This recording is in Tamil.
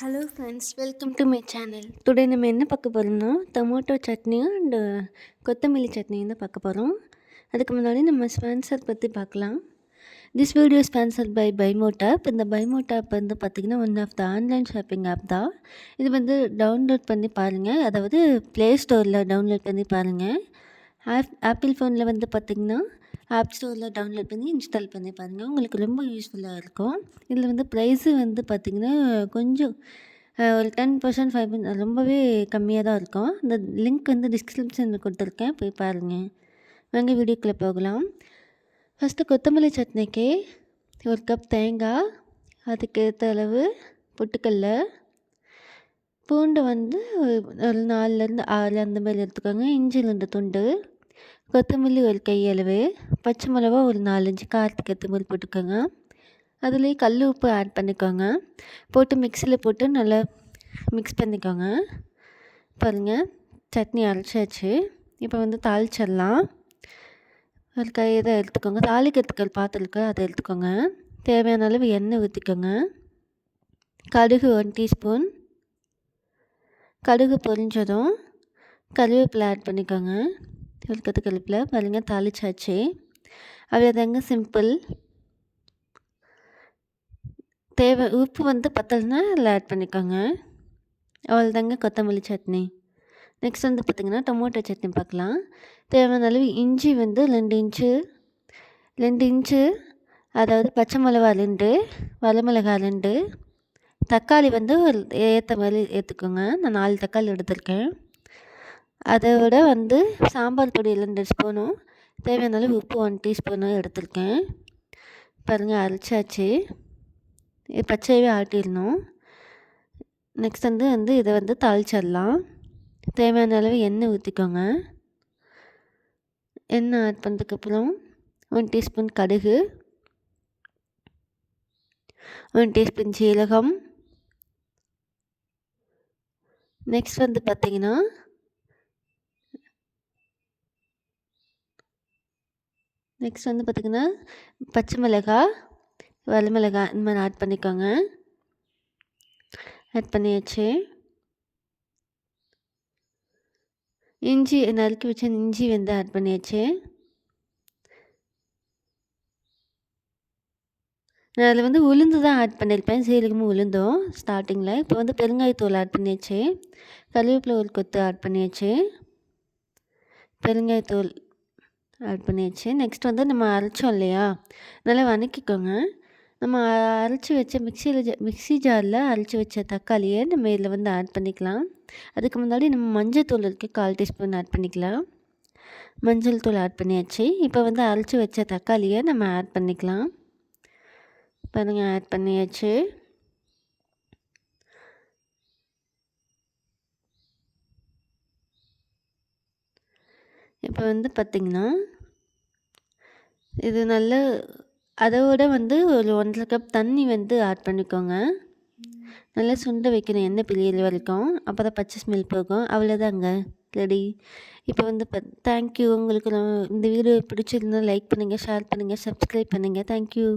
Hello friends, welcome to my channel. Today நம்ம என்ன பார்க்க போகிறோம்னா டொமேட்டோ சட்னியும் அண்டு கொத்தமல்லி சட்னியும் தான் பார்க்க போகிறோம். அதுக்கு முன்னாடி நம்ம ஸ்பான்சர் பற்றி பார்க்கலாம். திஸ் வீடியோ ஸ்பான்சர் பை பைமோட் ஆப். இந்த பைமோட் ஆப் வந்து பார்த்திங்கன்னா one of the online shopping app தான். இது வந்து டவுன்லோட் பண்ணி பாருங்கள், அதாவது ப்ளே ஸ்டோரில் டவுன்லோட் பண்ணி பாருங்கள். ஆப்பிள் ஃபோனில் வந்து பார்த்திங்கன்னா ஆப் ஸ்டோரில் டவுன்லோட் பண்ணி இன்ஸ்டால் பண்ணி பாருங்கள், உங்களுக்கு ரொம்ப யூஸ்ஃபுல்லாக இருக்கும். இதில் வந்து ப்ரைஸு வந்து பார்த்திங்கன்னா கொஞ்சம் ஒரு 10% 5% ரொம்பவே கம்மியாக தான் இருக்கும். இந்த லிங்க் வந்து டிஸ்கிரிப்ஷனில் கொடுத்துருக்கேன், போய் பாருங்கள். வாங்க வீடியோக்குள்ளே போகலாம். ஃபஸ்ட்டு கொத்தமல்லி சட்னிக்கு 1 கப் தேங்காய், அதுக்கேற்ற அளவு பொட்டுக்கடல, பூண்டு வந்து ஒரு 4லேருந்து 6 அந்த மாதிரி எடுத்துக்கோங்க, இஞ்சி 2 துண்டு, கொத்தமல்லி ஒரு கையளவு, பச்சை மிளகா ஒரு 4-5 காரத்துக்கு ஏற்ற மாதிரி போட்டுக்கோங்க. அதுலேயே கல் உப்பு ஆட் பண்ணிக்கோங்க. போட்டு மிக்சியில் போட்டு நல்லா மிக்ஸ் பண்ணிக்கோங்க. பாருங்கள், சட்னி அரைச்சாச்சு. இப்போ வந்து தாளிச்சிடலாம். ஒரு இதை எடுத்துக்கோங்க, தாளிக்கிறதுக்கு பாத்திரம் அதை எடுத்துக்கோங்க. தேவையான அளவு எண்ணெய் ஊற்றிக்கோங்க. கடுகு 1 டீஸ்பூன். கடுகு பொரிஞ்சதும் கருவேப்பிலை ஆட் பண்ணிக்கோங்க. ஒரு கொத்து கருவேப்பிலை. பாருங்கள், தாளிச்சாச்சு. அவ்வளோதாங்க, சிம்பிள். தேவை உப்பு வந்து பத்தலைன்னா அதில் ஆட் பண்ணிக்கோங்க. அவ்வளோதாங்க கொத்தமல்லி சட்னி. நெக்ஸ்ட் வந்து பார்த்திங்கன்னா டொமேட்டோ சட்னி பார்க்கலாம். தேவையான அளவு இஞ்சி வந்து 2 இன்ச்சு, அதாவது பச்சை மிளகா 2, வரமிளகா 2, தக்காளி வந்து ஒரு ஏற்ற மாதிரி ஏற்றுக்கோங்க. நான் 4 தக்காளி எடுத்திருக்கேன். அதை விட வந்து சாம்பார் பொடி 2 ஸ்பூனும், தேவையான அளவு உப்பு 1 டீஸ்பூனும் எடுத்திருக்கேன். பாருங்கள், அரைச்சாச்சு. பச்சையாகவே ஆட்டிடணும். நெக்ஸ்ட் வந்து இதை வந்து தாளிச்சிடலாம். தேவையான அளவு எண்ணெய் ஊற்றிக்கோங்க. எண்ணெய் ஆட் பண்ணதுக்கப்புறம் 1 டீஸ்பூன் கடுகு, 1 டீஸ்பூன் சீரகம். நெக்ஸ்ட் வந்து பார்த்திங்கன்னா பச்சை மிளகாய், வரமிளகாய் இந்த மாதிரி ஆட் பண்ணிக்கோங்க. ஆட் பண்ணியாச்சு. இஞ்சி நறுக்கி வச்ச இஞ்சி வந்து ஆட் பண்ணியாச்சு. நான் அதில் வந்து உளுந்து தான் ஆட் பண்ணியிருப்பேன், சீரகமும் உளுந்தும் ஸ்டார்டிங்கில். இப்போ வந்து பெருங்காயத்தூள் ஆட் பண்ணியாச்சு. கருவேப்பிலை ஒரு கொத்து ஆட் பண்ணியாச்சு. பெருங்காயத்தூள் ஆட் பண்ணியாச்சு. நெக்ஸ்ட் வந்து நம்ம அரைச்சோம் இல்லையா, நல்லா வதக்கிக்கோங்க. நம்ம அரைச்சி வச்ச மிக்ஸி ஜாரில் அரைச்சி வச்ச தக்காளியை நம்ம இதில் வந்து ஆட் பண்ணிக்கலாம். அதுக்கு முன்னாடி நம்ம மஞ்சள் தூள் இருக்குது, 1/4 டீஸ்பூன் ஆட் பண்ணிக்கலாம். மஞ்சள் தூள் ஆட் பண்ணியாச்சு. இப்போ வந்து அரைச்சி வச்ச தக்காளியை நம்ம ஆட் பண்ணிக்கலாம். பாருங்கள், ஆட் பண்ணியாச்சு. இப்போ வந்து பார்த்திங்கன்னா இது நல்ல அதோட வந்து ஒரு 1.5 கப் தண்ணி வந்து ஆட் பண்ணிக்கோங்க. நல்லா சுண்ட வைக்கணும், எண்ணெய் பிரியிற வரைக்கும். அப்போ தான் பச்சை ஸ்மெல் போகும். அவ்வளோதாங்க, ரெடி. இப்போ வந்து தேங்க்யூ. உங்களுக்கு இந்த வீடியோ பிடிச்சிருந்தால் லைக் பண்ணுங்கள், ஷேர் பண்ணுங்கள், சப்ஸ்கிரைப் பண்ணுங்கள். தேங்க்யூ.